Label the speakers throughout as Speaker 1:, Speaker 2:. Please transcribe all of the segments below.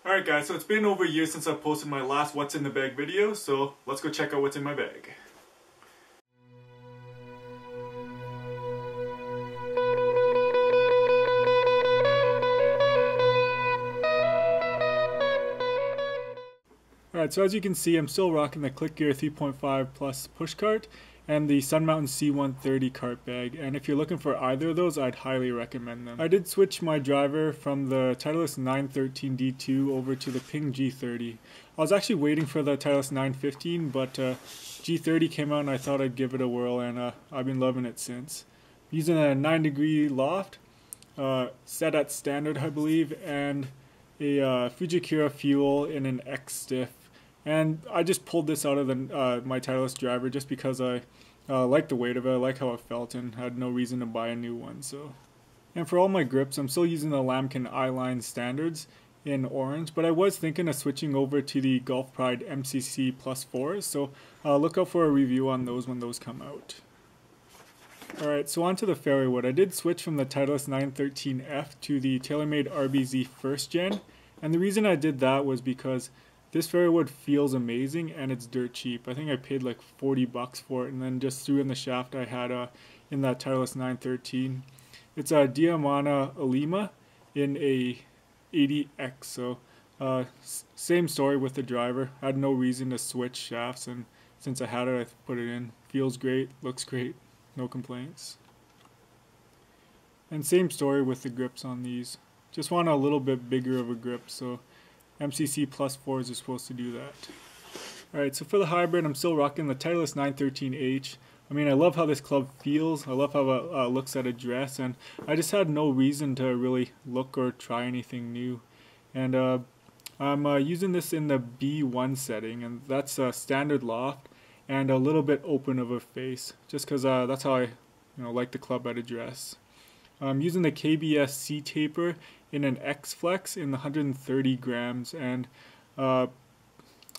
Speaker 1: Alright guys, so it's been over a year since I posted my last What's in the Bag video, so let's go check out what's in my bag. Alright, so as you can see, I'm still rocking the Click Gear 3.5 Plus push cart and the Sun Mountain C130 cart bag, and if you're looking for either of those, I'd highly recommend them. I did switch my driver from the Titleist 913 D2 over to the Ping G30. I was actually waiting for the Titleist 915, but G30 came out and I thought I'd give it a whirl, and I've been loving it since. I'm using a 9-degree loft, set at standard I believe, and a Fujikura fuel in an X stiff. And I just pulled this out of the my Titleist driver just because I like the weight of it, I like how it felt, and had no reason to buy a new one. So, and for all my grips, I'm still using the Lamkin Eyeline Standards in orange, but I was thinking of switching over to the Golf Pride MCC Plus 4s, so look out for a review on those when those come out. Alright, so on to the fairway wood. I did switch from the Titleist 913F to the Tailor-Made RBZ 1st Gen, and the reason I did that was because this fairway wood feels amazing and it's dirt cheap. I think I paid like 40 bucks for it, and then just threw in the shaft I had in that Titleist 913. It's a Diamana Alima in a 80X, so same story with the driver. I had no reason to switch shafts, and since I had it, I put it in. Feels great, looks great, no complaints. And same story with the grips on these. Just want a little bit bigger of a grip, so MCC Plus 4s are supposed to do that. Alright, so for the hybrid, I'm still rocking the Titleist 913H. I mean, I love how this club feels, I love how it looks at address, and I just had no reason to really look or try anything new. And I'm using this in the B1 setting, and that's a standard loft and a little bit open of a face, just because that's how I like the club at address. I'm using the KBS C-Taper in an X-Flex in the 130 grams, and I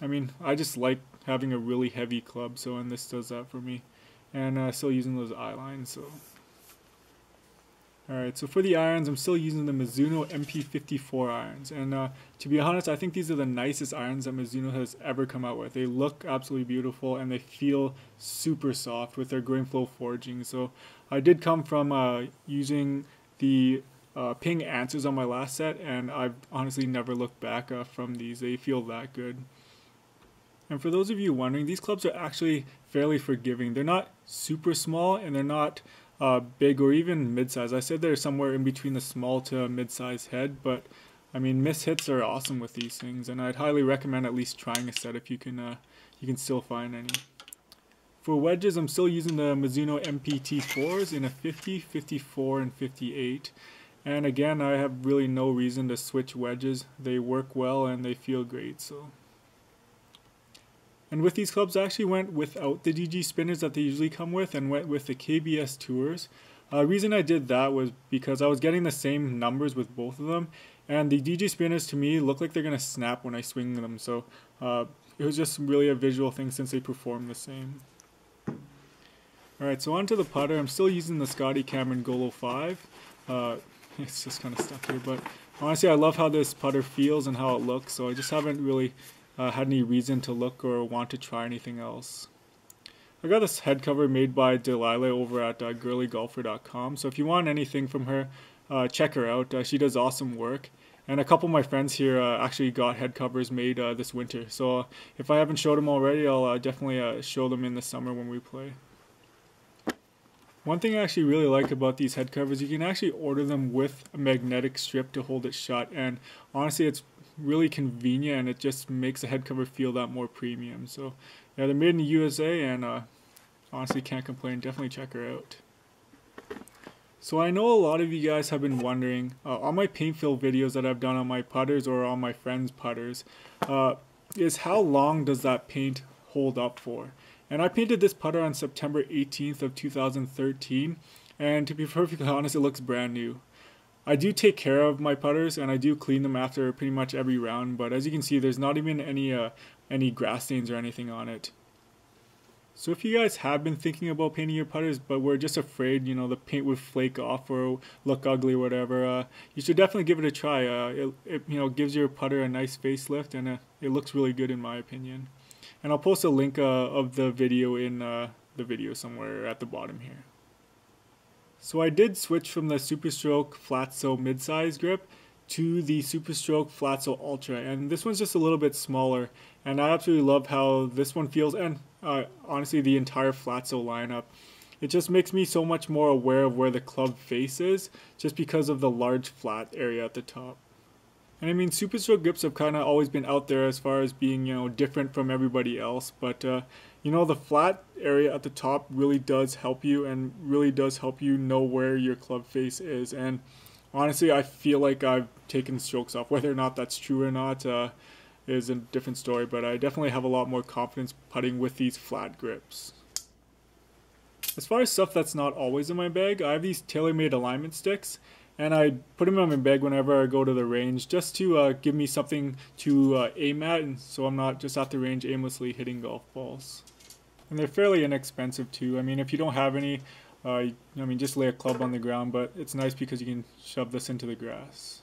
Speaker 1: mean, I just like having a really heavy club, so and this does that for me. And still using those eye lines. So alright, so for the irons, I'm still using the Mizuno MP54 irons, and to be honest, I think these are the nicest irons that Mizuno has ever come out with. They look absolutely beautiful and they feel super soft with their grain flow forging. So I did come from using the Ping Answers on my last set, and I've honestly never looked back from these. They feel that good. And for those of you wondering, these clubs are actually fairly forgiving. They're not super small and they're not big or even mid-size. I said they're somewhere in between the small to mid-size head, but I mean, miss hits are awesome with these things, and I'd highly recommend at least trying a set if you can still find any. For wedges, I'm still using the Mizuno MPT4s in a 50, 54, and 58. And again, I have really no reason to switch wedges. They work well and they feel great. So. And with these clubs, I actually went without the DG spinners that they usually come with and went with the KBS Tours. The reason I did that was because I was getting the same numbers with both of them, and the DG spinners to me look like they're going to snap when I swing them. So it was just really a visual thing since they perform the same. Alright, so onto the putter. I'm still using the Scotty Cameron Golo 5. It's just kind of stuck here, but honestly I love how this putter feels and how it looks, so I just haven't really had any reason to look or want to try anything else. I got this head cover made by Delilah over at girlygolfer.com, so if you want anything from her, check her out. She does awesome work, and a couple of my friends here actually got head covers made this winter, so if I haven't showed them already, I'll definitely show them in the summer when we play. One thing I actually really like about these head covers, you can actually order them with a magnetic strip to hold it shut, and honestly it's really convenient and it just makes the head cover feel that more premium. So yeah, they're made in the USA, and honestly can't complain. Definitely check her out. So I know a lot of you guys have been wondering on my paint fill videos that I've done on my putters or on my friends' putters, is how long does that paint hold up for? And I painted this putter on September 18th of 2013, and to be perfectly honest, it looks brand new. I do take care of my putters and I do clean them after pretty much every round, but as you can see, there's not even any grass stains or anything on it. So if you guys have been thinking about painting your putters, but we're just afraid, you know, the paint would flake off or look ugly or whatever, you should definitely give it a try. It you know, gives your putter a nice facelift, and it looks really good in my opinion. And I'll post a link of the video in the video somewhere at the bottom here. So I did switch from the Superstroke Flat So Midsize grip to the Superstroke Flat So Ultra, and this one's just a little bit smaller, and I absolutely love how this one feels, and honestly the entire Flat So lineup. It just makes me so much more aware of where the club face is, just because of the large flat area at the top. And I mean, Superstroke grips have kind of always been out there as far as being, you know, different from everybody else, but you know, the flat area at the top really does help you, and really does help you know where your club face is. And honestly, I feel like I've taken strokes off. Whether or not that's true or not is a different story, but I definitely have a lot more confidence putting with these flat grips. As far as stuff that's not always in my bag, I have these Tailor-Made alignment sticks, and I put them in my bag whenever I go to the range, just to give me something to aim at, and so I'm not just at the range aimlessly hitting golf balls. And they're fairly inexpensive too. I mean, if you don't have any, I mean, just lay a club on the ground, but it's nice because you can shove this into the grass.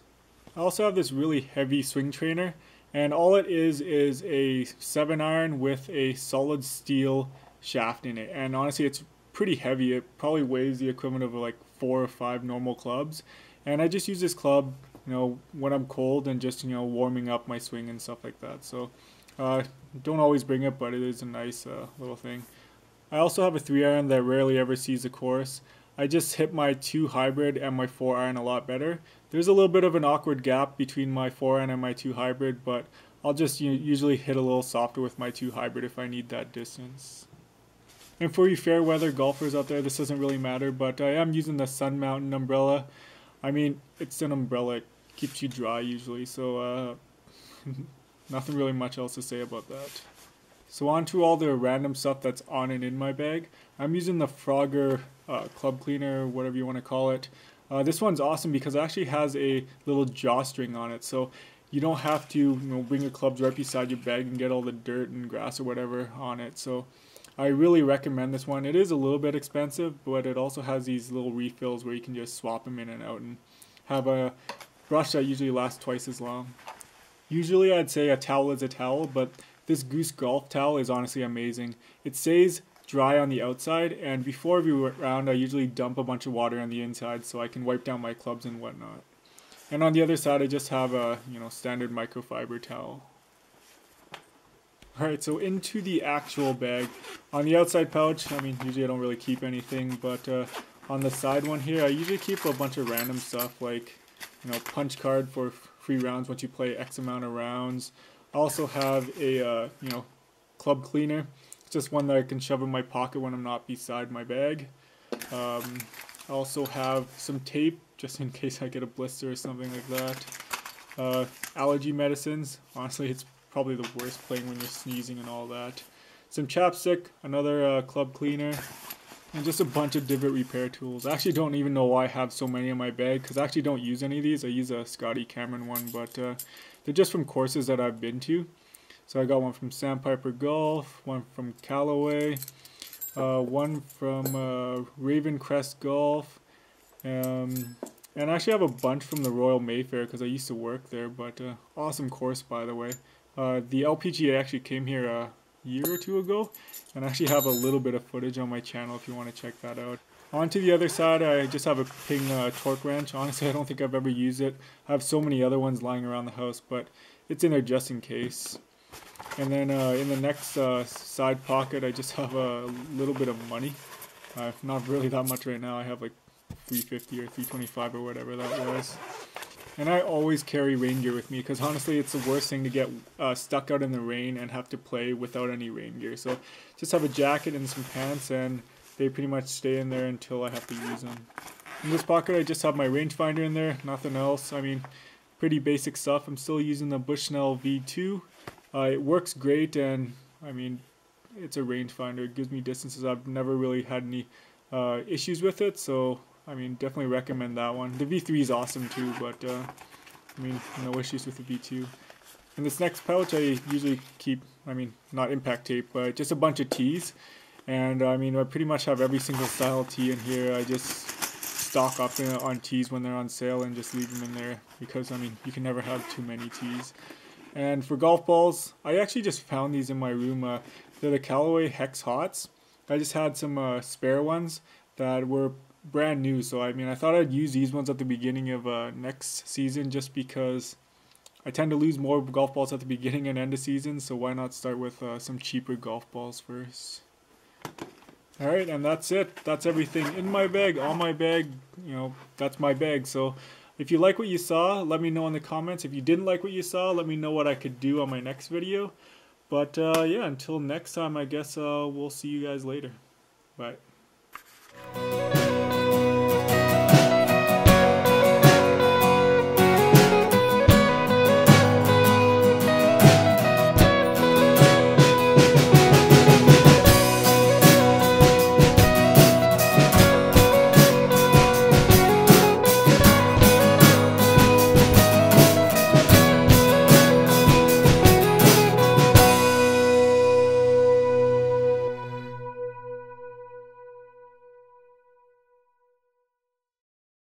Speaker 1: I also have this really heavy swing trainer, and all it is a 7-iron with a solid steel shaft in it. And honestly, it's pretty heavy. It probably weighs the equivalent of like 4 or 5 normal clubs. And I just use this club, you know, when I'm cold and just, you know, warming up my swing and stuff like that. So don't always bring it, but it is a nice little thing. I also have a 3-iron that rarely ever sees the course. I just hit my 2 hybrid and my 4-iron a lot better. There's a little bit of an awkward gap between my 4-iron and my 2 hybrid, but I'll just usually hit a little softer with my 2 hybrid if I need that distance. And for you fair weather golfers out there, this doesn't really matter, but I am using the Sun Mountain umbrella. I mean, it's an umbrella, it keeps you dry usually, so nothing really much else to say about that. So on to all the random stuff that's on and in my bag. I'm using the Frogger club cleaner, whatever you want to call it. This one's awesome because it actually has a little jawstring on it, so you don't have to bring your clubs right beside your bag and get all the dirt and grass or whatever on it. So I really recommend this one. It is a little bit expensive, but it also has these little refills where you can just swap them in and out and have a brush that usually lasts twice as long. Usually I'd say a towel is a towel, but this Goose Golf towel is honestly amazing. It stays dry on the outside, and before every round I usually dump a bunch of water on the inside so I can wipe down my clubs and whatnot. And on the other side I just have a standard microfiber towel. Alright, so into the actual bag. On the outside pouch, I mean, usually I don't really keep anything, but on the side one here I usually keep a bunch of random stuff like punch card for free rounds once you play X amount of rounds. I also have a club cleaner. It's just one that I can shove in my pocket when I'm not beside my bag. I also have some tape just in case I get a blister or something like that. Allergy medicines. Honestly, it's probably the worst playing when you're sneezing and all that. Some chapstick, another club cleaner, and just a bunch of divot repair tools. I actually don't even know why I have so many in my bag because I actually don't use any of these. I use a Scotty Cameron one, but they're just from courses that I've been to. So I got one from Sandpiper Golf, one from Callaway, one from Raven Crest Golf, and I actually have a bunch from the Royal Mayfair because I used to work there, but awesome course by the way. The LPGA actually came here a year or two ago, and I actually have a little bit of footage on my channel if you want to check that out. On to the other side, I just have a Ping torque wrench. Honestly, I don't think I've ever used it. I have so many other ones lying around the house, but it's in there just in case. And then in the next side pocket, I just have a little bit of money. Not really that much right now. I have like $3.50 or $3.25 or whatever that was. And I always carry rain gear with me because honestly it's the worst thing to get stuck out in the rain and have to play without any rain gear. So just have a jacket and some pants, and they pretty much stay in there until I have to use them. In this pocket I just have my rangefinder in there, nothing else. I mean, pretty basic stuff. I'm still using the Bushnell V2. It works great, and I mean, it's a rangefinder. It gives me distances. I've never really had any issues with it, so I mean, definitely recommend that one. The V3 is awesome too, but I mean, no issues with the V2. In this next pouch, I usually keep, I mean, not impact tape, but just a bunch of tees. And I mean, I pretty much have every single style tee in here. I just stock up on tees when they're on sale and just leave them in there because I mean, you can never have too many tees. And for golf balls, I actually just found these in my room. They're the Callaway Hex Hots. I just had some spare ones that were brand new, so I mean, I thought I'd use these ones at the beginning of next season just because I tend to lose more golf balls at the beginning and end of season, so why not start with some cheaper golf balls first. Alright, and that's it. That's everything in my bag, on my bag, you know, that's my bag. So if you like what you saw, let me know in the comments. If you didn't like what you saw, let me know what I could do on my next video. But yeah, until next time, I guess we'll see you guys later. Bye.